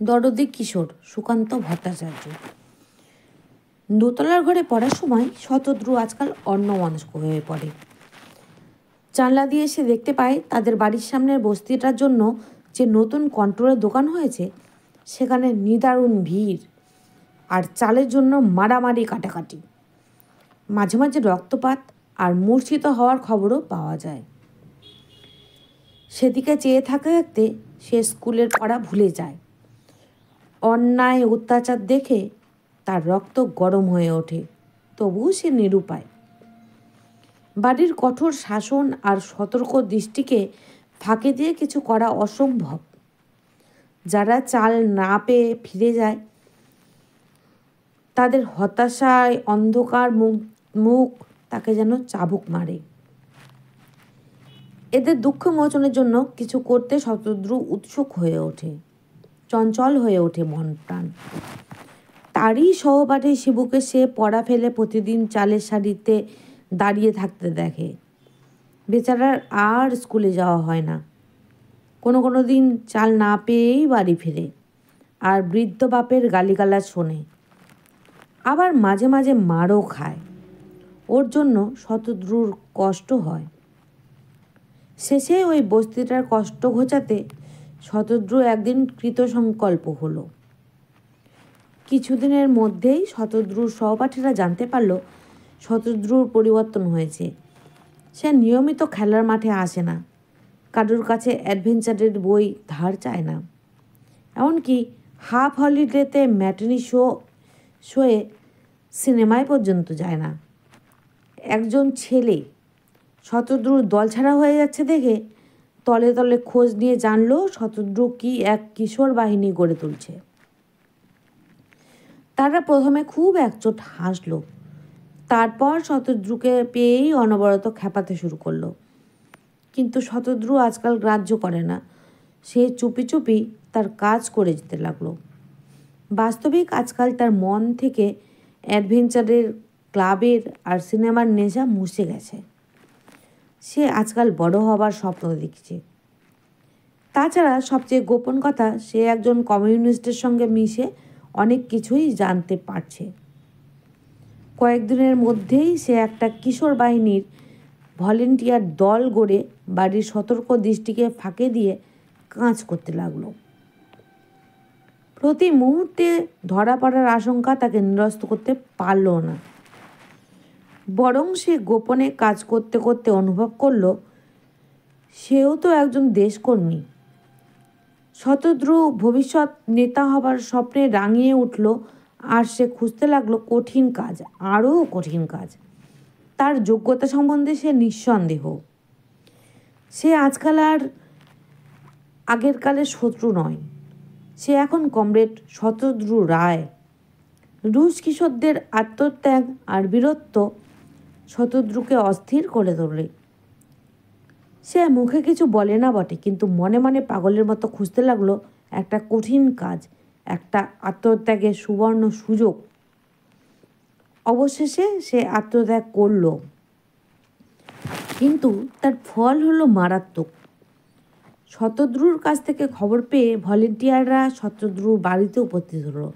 দরদী কিশোর সুকান্ত ভট্টাচার্য। দোতলার ঘরে পড়ার সময় শতদ্রু আজকাল অন্যমনস্ক হয়ে পড়ে। জানলা দিয়ে সে দেখতে পায় তাদের বাড়ির সামনের বস্তিটার জন্য যে নতুন কন্ট্রোলের দোকান হয়েছে সেখানে নিদারুণ ভিড় আর চালের জন্য মারামারি কাটাকাটি, মাঝে মাঝে রক্তপাত আর মূর্ছিত হওয়ার খবরও পাওয়া যায়। সেদিকে চেয়ে থাকতে থাকতে সে স্কুলের পড়া ভুলে যায়। অন্যায় অত্যাচার দেখে তার রক্ত গরম হয়ে ওঠে, তবুও সে নিরুপায়। বাড়ির কঠোর শাসন আর সতর্ক দৃষ্টিকে ফাঁকি দিয়ে কিছু করা অসম্ভব। যারা চাল না পেয়ে ফিরে যায় তাদের হতাশায় অন্ধকার মুখ তাকে যেন চাবুক মারে। এদের দুঃখ মোচনের জন্য কিছু করতে শতদ্রু উৎসুক হয়ে ওঠে, চঞ্চল হয়ে ওঠে মন প্রাণ। তারই সহপাঠী শিবুকে সে পড়া ফেলে প্রতিদিন চালের সারিতে দাঁড়িয়ে থাকতে দেখে। বেচারার আর স্কুলে যাওয়া হয় না। কোনো দিন চাল না পেয়েই বাড়ি ফিরে আর বৃদ্ধ বাপের গালিগালাজ শোনে, আবার মাঝে মাঝে মারও খায়। ওর জন্য শতদ্রুর কষ্ট হয়। শেষে ওই বস্তিটার কষ্ট ঘোচাতে শতদ্রু একদিন কৃতসংকল্প হলো। কিছুদিনের মধ্যেই শতদ্রুর সহপাঠীরা জানতে পারল শতদ্রুর পরিবর্তন হয়েছে। সে নিয়মিত খেলার মাঠে আসে না, কারোর কাছে অ্যাডভেঞ্চারের বই ধার চায় না, এমনকি হাফ হলিডেতে ম্যাটিনি শোয়ে সিনেমায় পর্যন্ত যায় না। একজন ছেলে শতদ্রুর দল ছাড়া হয়ে যাচ্ছে দেখে তলে তলে খোঁজ নিয়ে জানলো শতদ্রু কি এক কিশোর বাহিনী গড়ে তুলছে। তারা প্রথমে খুব একচোট হাসলো, তারপর শতদ্রুকে পেয়েই অনবরত খেপাতে শুরু করলো। কিন্তু শতদ্রু আজকাল গ্রাহ্য করে না। সে চুপি চুপি তার কাজ করে যেতে লাগলো। বাস্তবিক আজকাল তার মন থেকে অ্যাডভেঞ্চারের, ক্লাবের আর সিনেমার নেশা মুছে গেছে। সে আজকাল বড় হবার স্বপ্ন দেখছে। তাছাড়া সবচেয়ে গোপন কথা, সে একজন কমিউনিস্টের সঙ্গে মিশে অনেক কিছুই জানতে পারছে। কয়েকদিনের মধ্যেই সে একটা কিশোর বাহিনীর ভলেন্টিয়ার দল গড়ে বাড়ির সতর্ক দৃষ্টিকে ফাঁকে দিয়ে কাজ করতে লাগলো। প্রতি মুহূর্তে ধরা পড়ার আশঙ্কা তাকে নিরস্ত করতে পারল না, বরং সে গোপনে কাজ করতে করতে অনুভব করল সেও তো একজন দেশকর্মী। শতদ্রু ভবিষ্যৎ নেতা হবার স্বপ্নে রাঙিয়ে উঠল আর সে খুঁজতে লাগলো কঠিন কাজ, আরও কঠিন কাজ। তার যোগ্যতা সম্বন্ধে সে নিঃসন্দেহ। সে আজকাল আর আগের কালের শত্রু নয়। সে এখন কমরেড শতদ্রু রায়। রুশ কিশোরদের আত্মত্যাগ আর বীরত্ব শতদ্রুকে অস্থির করে তোলে। সে মুখে কিছু বলে না বটে, কিন্তু মনে মনে পাগলের মতো খুঁজতে লাগলো একটা কঠিন কাজ, একটা আত্মত্যাগের সুবর্ণ সুযোগ। অবশেষে সে আত্মত্যাগ করল, কিন্তু তার ফল হলো মারাত্মক। শতদ্রুর কাছ থেকে খবর পেয়ে ভলেন্টিয়াররা শতদ্রুর বাড়িতে উপস্থিত হলো।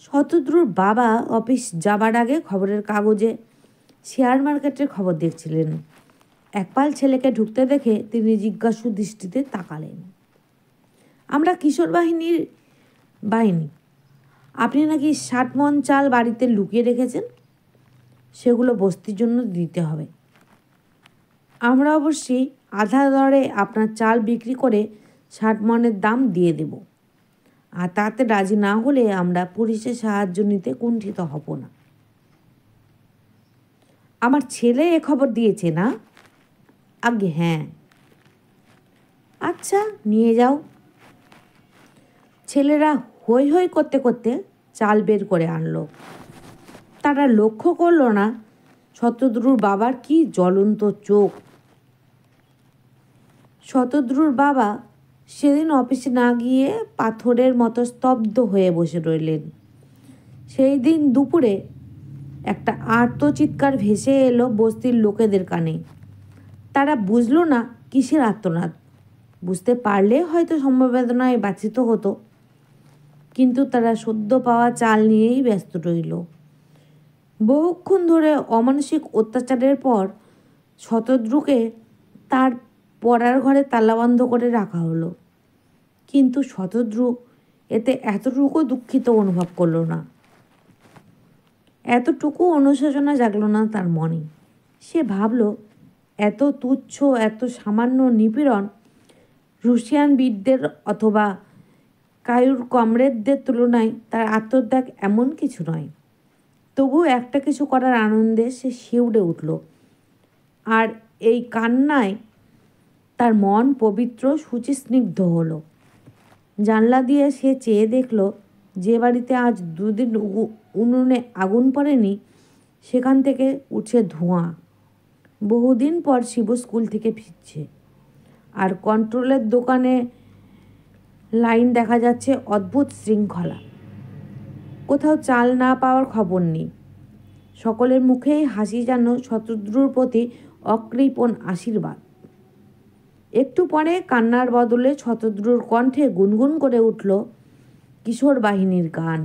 শতদ্রুর বাবা অফিস যাবার আগে খবরের কাগজে শেয়ার মার্কেটের খবর দেখছিলেন। একপাল ছেলেকে ঢুকতে দেখে তিনি জিজ্ঞাসু দৃষ্টিতে তাকালেন। আমরা কিশোর বাহিনী। আপনি নাকি 60 মণ চাল বাড়িতে লুকিয়ে রেখেছেন, সেগুলো বস্তির জন্য দিতে হবে। আমরা অবশ্যই আধা দরে আপনার চাল বিক্রি করে 60 মণের দাম দিয়ে দেব, আর তাতে রাজি না হলে আমরা পুলিশের সাহায্য নিতে কুণ্ঠিত হব না। আমার ছেলে এ খবর দিয়েছে না? আজ্ঞে হ্যাঁ। আচ্ছা, নিয়ে যাও। ছেলেরা হৈ হৈ করতে করতে চাল বের করে আনলো। তারা লক্ষ্য করল না শতদ্রুর বাবার কি জ্বলন্ত চোখ। শতদ্রুর বাবা সেদিন অফিসে না গিয়ে পাথরের মতো স্তব্ধ হয়ে বসে রইলেন। সেই দিন দুপুরে একটা আর্তচিৎকার ভেসে এলো বস্তির লোকেদের কানে। তারা বুঝল না কিসের আর্তনাদ। বুঝতে পারলে হয়তো সমবেদনায় বাঁচিত হতো, কিন্তু তারা সদ্য পাওয়া চাল নিয়েই ব্যস্ত রইল। বহুক্ষণ ধরে অমানসিক অত্যাচারের পর শতদ্রুকে তার পড়ার ঘরে তালাবন্ধ করে রাখা হলো, কিন্তু শতদ্রু এতে এতটুকু দুঃখিত অনুভব করলো না, এতটুকু অনুশোচনা জাগলো না তার মনে। সে ভাবল, এত তুচ্ছ, এত সামান্য নিপীড়ন রুশিয়ান বীরদের অথবা কায়ুর কমরেডদের তুলনায় তার আত্মত্যাগ এমন কিছু নয়। তবুও একটা কিছু করার আনন্দে সে শিউরে উঠল, আর এই কান্নায় তার মন পবিত্র শুচিস্নিগ্ধ হলো। জানলা দিয়ে সে চেয়ে দেখল, যে বাড়িতে আজ দুদিন উনুনে আগুন পড়েনি সেখান থেকে উঠছে ধোঁয়া। বহুদিন পর শিবু স্কুল থেকে ফিরছে, আর কন্ট্রোলের দোকানে লাইন দেখা যাচ্ছে অদ্ভুত শৃঙ্খলা। কোথাও চাল না পাওয়ার খবর নেই। সকলের মুখেই হাসি, যেন শতদ্রুর প্রতি অকৃপণ আশীর্বাদ। একটু পরে কান্নার বদলে শতদ্রুর কণ্ঠে গুনগুন করে উঠল কিশোর বাহিনীর গান।